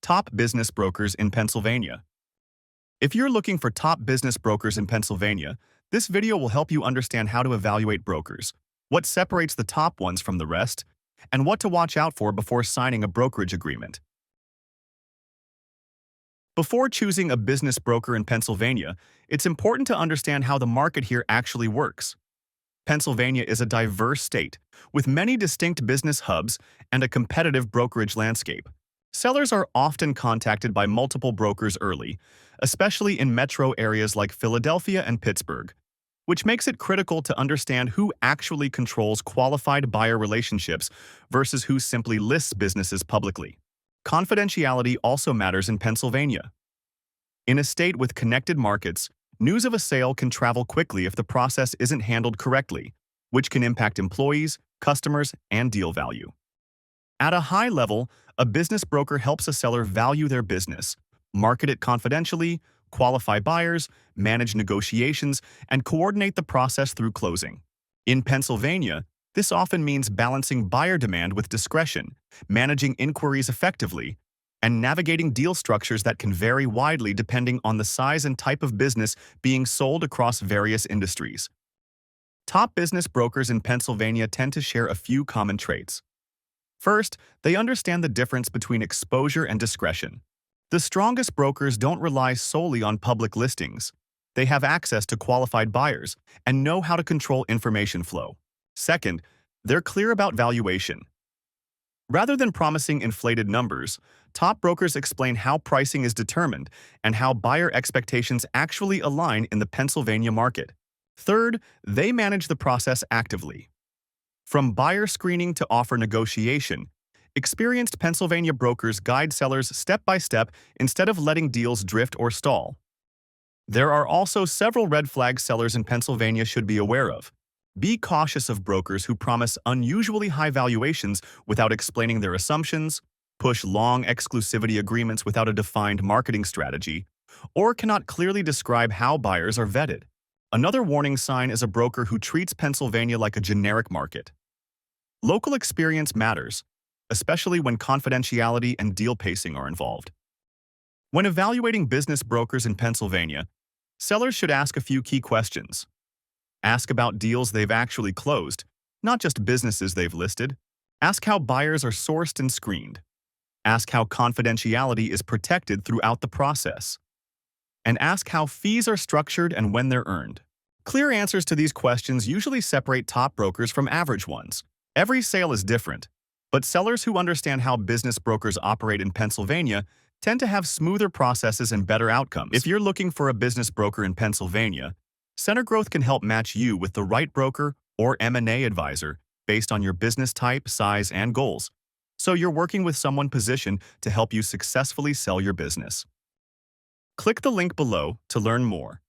Top business brokers in Pennsylvania. If you're looking for top business brokers in Pennsylvania, this video will help you understand how to evaluate brokers, what separates the top ones from the rest, and what to watch out for before signing a brokerage agreement. Before choosing a business broker in Pennsylvania, it's important to understand how the market here actually works. Pennsylvania is a diverse state, with many distinct business hubs and a competitive brokerage landscape. Sellers are often contacted by multiple brokers early, especially in metro areas like Philadelphia and Pittsburgh, which makes it critical to understand who actually controls qualified buyer relationships versus who simply lists businesses publicly. Confidentiality also matters in Pennsylvania. In a state with connected markets, news of a sale can travel quickly if the process isn't handled correctly, which can impact employees, customers, and deal value. At a high level, a business broker helps a seller value their business, market it confidentially, qualify buyers, manage negotiations, and coordinate the process through closing. In Pennsylvania, this often means balancing buyer demand with discretion, managing inquiries effectively, and navigating deal structures that can vary widely depending on the size and type of business being sold across various industries. Top business brokers in Pennsylvania tend to share a few common traits. First, they understand the difference between exposure and discretion. The strongest brokers don't rely solely on public listings. They have access to qualified buyers and know how to control information flow. Second, they're clear about valuation. Rather than promising inflated numbers, top brokers explain how pricing is determined and how buyer expectations actually align in the Pennsylvania market. Third, they manage the process actively. From buyer screening to offer negotiation, experienced Pennsylvania brokers guide sellers step by step instead of letting deals drift or stall. There are also several red flag sellers in Pennsylvania should be aware of. Be cautious of brokers who promise unusually high valuations without explaining their assumptions, push long exclusivity agreements without a defined marketing strategy, or cannot clearly describe how buyers are vetted. Another warning sign is a broker who treats Pennsylvania like a generic market. Local experience matters, especially when confidentiality and deal pacing are involved. When evaluating business brokers in Pennsylvania, sellers should ask a few key questions. Ask about deals they've actually closed, not just businesses they've listed. Ask how buyers are sourced and screened. Ask how confidentiality is protected throughout the process. And ask how fees are structured and when they're earned. Clear answers to these questions usually separate top brokers from average ones. Every sale is different, but sellers who understand how business brokers operate in Pennsylvania tend to have smoother processes and better outcomes. If you're looking for a business broker in Pennsylvania, Center Growth can help match you with the right broker or M&A advisor based on your business type, size, and goals, so you're working with someone positioned to help you successfully sell your business. Click the link below to learn more.